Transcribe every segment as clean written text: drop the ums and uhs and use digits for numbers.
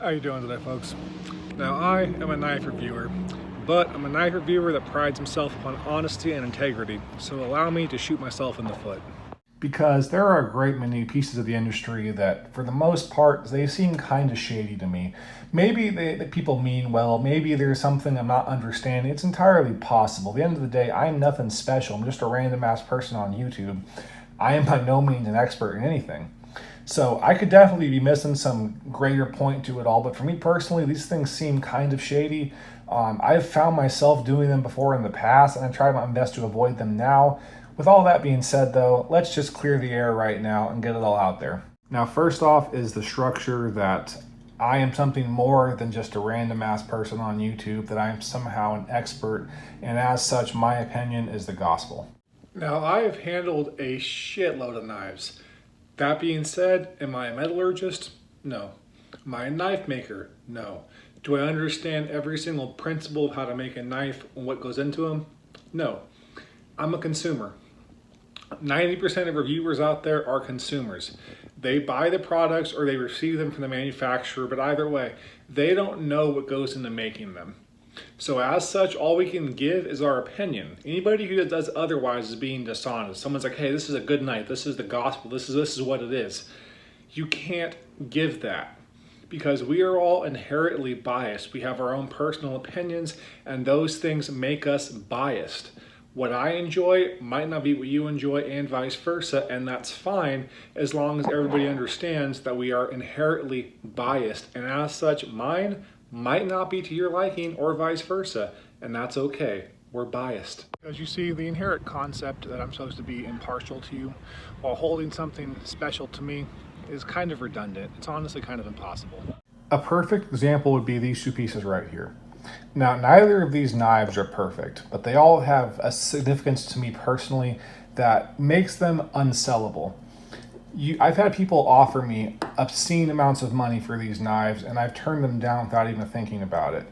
How you doing today, folks? Now, I am a knife reviewer, but I'm a knife reviewer that prides himself upon honesty and integrity, so allow me to shoot myself in the foot. Because there are a great many pieces of the industry that, for the most part, they seem kind of shady to me. Maybe the people mean well, maybe there's something I'm not understanding. It's entirely possible. At the end of the day, I am nothing special. I'm just a random ass person on YouTube. I am by no means an expert in anything. So I could definitely be missing some greater point to it all, but for me personally, these things seem kind of shady. I've found myself doing them before in the past, and I try my best to avoid them now. With all that being said, though, let's just clear the air right now and get it all out there. Now, first off is the structure that I am something more than just a random ass person on YouTube, that I am somehow an expert, and as such, my opinion is the gospel. Now, I have handled a shitload of knives. That being said, am I a metallurgist? No. Am I a knife maker? No. Do I understand every single principle of how to make a knife and what goes into them? No. I'm a consumer. 90% of reviewers out there are consumers. They buy the products or they receive them from the manufacturer, but either way, they don't know what goes into making them. So as such, all we can give is our opinion. Anybody who does otherwise is being dishonest. Someone's like, hey, this is a good knife. This is the gospel. This is what it is. You can't give that because we are all inherently biased. We have our own personal opinions, and those things make us biased. What I enjoy might not be what you enjoy, and vice versa, and that's fine as long as everybody understands that we are inherently biased. And as such, mine might not be to your liking or vice versa, and that's okay. We're biased. As you see, the inherent concept that I'm supposed to be impartial to you while holding something special to me is kind of redundant. It's honestly kind of impossible. A perfect example would be these two pieces right here. Now, neither of these knives are perfect, but they all have a significance to me personally that makes them unsellable. I've had people offer me obscene amounts of money for these knives, and I've turned them down without even thinking about it.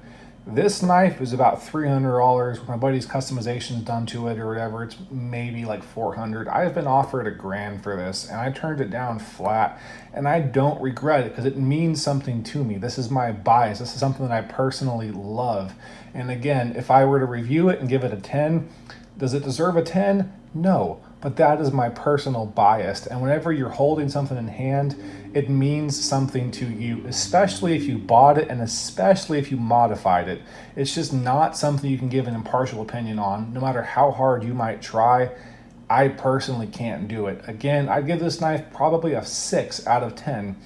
This knife is about $300. With my buddy's customizations done to it or whatever, it's maybe like $400. I've been offered $1,000 for this, and I turned it down flat, and I don't regret it because it means something to me. This is my bias. This is something that I personally love. And again, if I were to review it and give it a 10, does it deserve a 10? No. But that is my personal bias. And whenever you're holding something in hand, it means something to you, especially if you bought it and especially if you modified it. It's just not something you can give an impartial opinion on, no matter how hard you might try. I personally can't do it. Again, I'd give this knife probably a 6 out of 10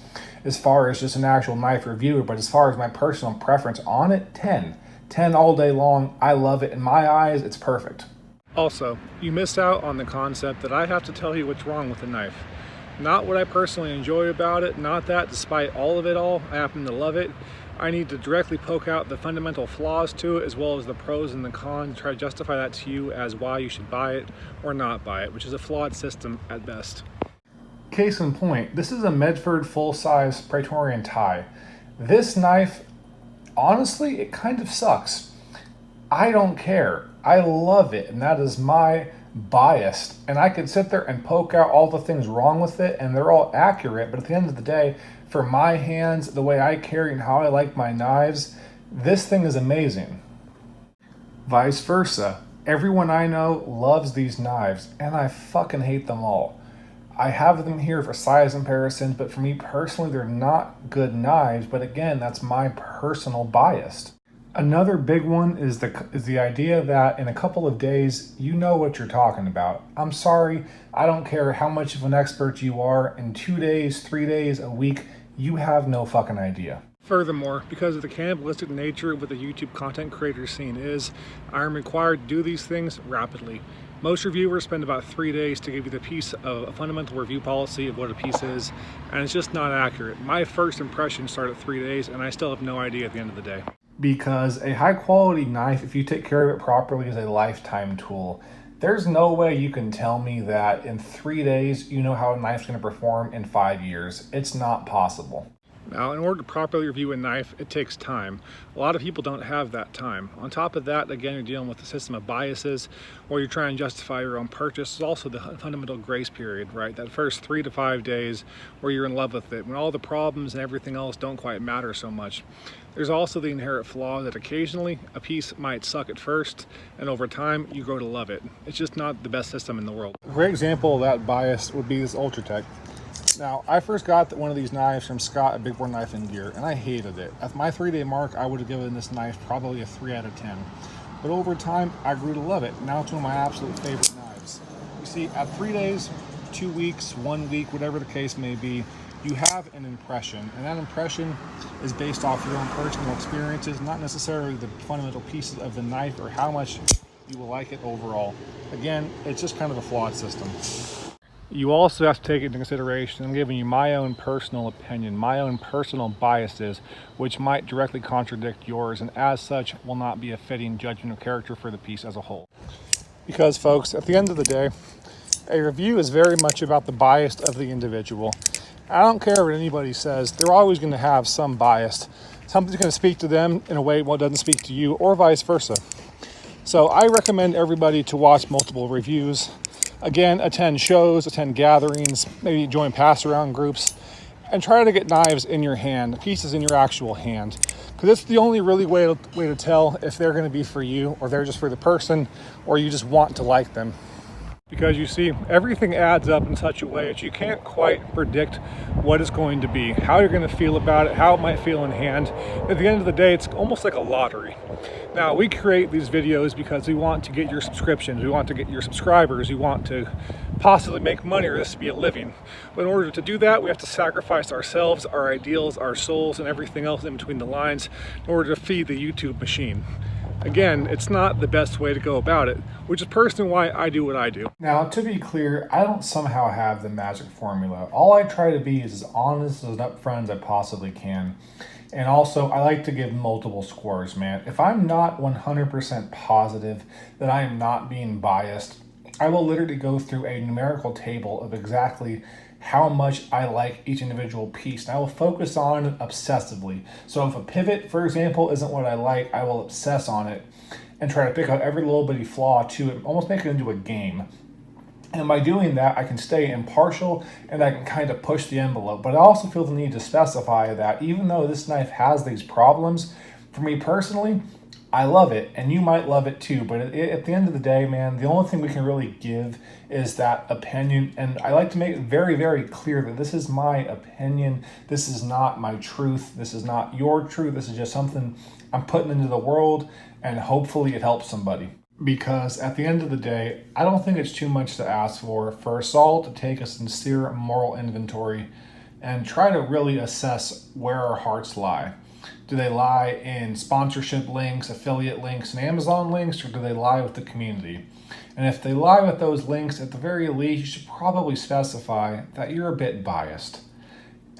as far as just an actual knife reviewer, but as far as my personal preference on it, 10. 10 all day long. I love it. In my eyes, it's perfect. Also, you missed out on the concept that I have to tell you what's wrong with the knife. Not what I personally enjoy about it, not that despite all of it all, I happen to love it. I need to directly poke out the fundamental flaws to it as well as the pros and the cons, try to justify that to you as why you should buy it or not buy it, which is a flawed system at best. Case in point, this is a Medford full-size Praetorian tie. This knife, honestly, it kind of sucks. I don't care. I love it, and that is my bias. And I could sit there and poke out all the things wrong with it, and they're all accurate, but at the end of the day, for my hands, the way I carry and how I like my knives, this thing is amazing. Vice versa. Everyone I know loves these knives, and I fucking hate them all. I have them here for size comparisons, but for me personally, they're not good knives, but again, that's my personal bias. Another big one is the idea that in a couple of days, you know what you're talking about. I'm sorry, I don't care how much of an expert you are. In 2 days, 3 days, a week, you have no fucking idea. Furthermore, because of the cannibalistic nature of what the YouTube content creator scene is, I am required to do these things rapidly. Most reviewers spend about 3 days to give you the piece of a fundamental review policy of what a piece is, and it's just not accurate. My first impressions start at 3 days, and I still have no idea at the end of the day. Because a high quality knife, if you take care of it properly, is a lifetime tool. There's no way you can tell me that in 3 days you know how a knife's going to perform in 5 years. It's not possible. Now, in order to properly review a knife, it takes time. A lot of people don't have that time. On top of that, again, you're dealing with a system of biases, or you're trying to justify your own purchase. There's also the fundamental grace period, right? That first 3 to 5 days where you're in love with it, when all the problems and everything else don't quite matter so much. There's also the inherent flaw that occasionally a piece might suck at first, and over time, you grow to love it. It's just not the best system in the world. A great example of that bias would be this Ultratech. Now, I first got one of these knives from Scott at Big Boar Knife and Gear, and I hated it. At my 3-day mark, I would have given this knife probably a 3 out of 10. But over time, I grew to love it. Now it's one of my absolute favorite knives. You see, at 3 days, 2 weeks, 1 week, whatever the case may be, you have an impression, and that impression is based off your own personal experiences, not necessarily the fundamental pieces of the knife or how much you will like it overall. Again, it's just kind of a flawed system. You also have to take into consideration, I'm giving you my own personal opinion, my own personal biases, which might directly contradict yours, and as such will not be a fitting judgment of character for the piece as a whole. Because folks, at the end of the day, a review is very much about the bias of the individual. I don't care what anybody says, they're always going to have some bias. Something's going to speak to them in a way what doesn't speak to you, or vice versa. So I recommend everybody to watch multiple reviews. Again, attend shows, attend gatherings, maybe join pass-around groups, and try to get knives in your hand, pieces in your actual hand. Because it's the only really way to tell if they're going to be for you, or they're just for the person, or you just want to like them. Because you see, everything adds up in such a way that you can't quite predict what it's going to be, how you're going to feel about it, how it might feel in hand. At the end of the day, it's almost like a lottery. Now, we create these videos because we want to get your subscriptions, we want to get your subscribers, we want to possibly make money or this to be a living. But in order to do that, we have to sacrifice ourselves, our ideals, our souls, and everything else in between the lines in order to feed the YouTube machine. Again, it's not the best way to go about it, which is personally why I do what I do. Now, to be clear, I don't somehow have the magic formula. All I try to be is as honest and upfront as I possibly can. And also, I like to give multiple scores, man. If I'm not 100% positive that I am not being biased, I will literally go through a numerical table of exactly how much I like each individual piece. And I will focus on it obsessively. So if a pivot, for example, isn't what I like, I will obsess on it and try to pick out every little bitty flaw to it, almost make it into a game. And by doing that, I can stay impartial and I can kind of push the envelope. But I also feel the need to specify that even though this knife has these problems, for me personally, I love it, and you might love it too, but at the end of the day, man, the only thing we can really give is that opinion, and I like to make it very, very clear that this is my opinion, this is not my truth, this is not your truth, this is just something I'm putting into the world, and hopefully it helps somebody. Because at the end of the day, I don't think it's too much to ask for us all to take a sincere moral inventory and try to really assess where our hearts lie. Do they lie in sponsorship links, affiliate links, and Amazon links, or do they lie with the community? And if they lie with those links, at the very least, you should probably specify that you're a bit biased.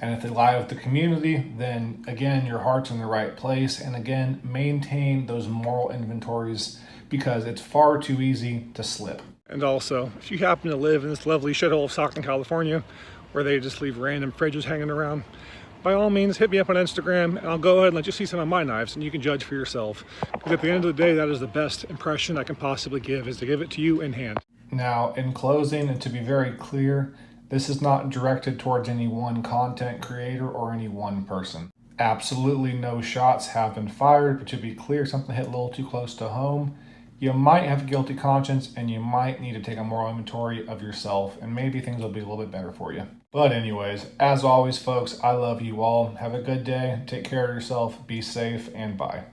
And if they lie with the community, then again, your heart's in the right place. And again, maintain those moral inventories because it's far too easy to slip. And also, if you happen to live in this lovely shithole of Stockton, California, where they just leave random fridges hanging around, by all means, hit me up on Instagram, and I'll go ahead and let you see some of my knives, and you can judge for yourself. Because at the end of the day, that is the best impression I can possibly give, is to give it to you in hand. Now, in closing, and to be very clear, this is not directed towards any one content creator or any one person. Absolutely no shots have been fired, but to be clear, something hit a little too close to home. You might have a guilty conscience, and you might need to take a moral inventory of yourself, and maybe things will be a little bit better for you. But anyways, as always, folks, I love you all. Have a good day. Take care of yourself. Be safe, and bye.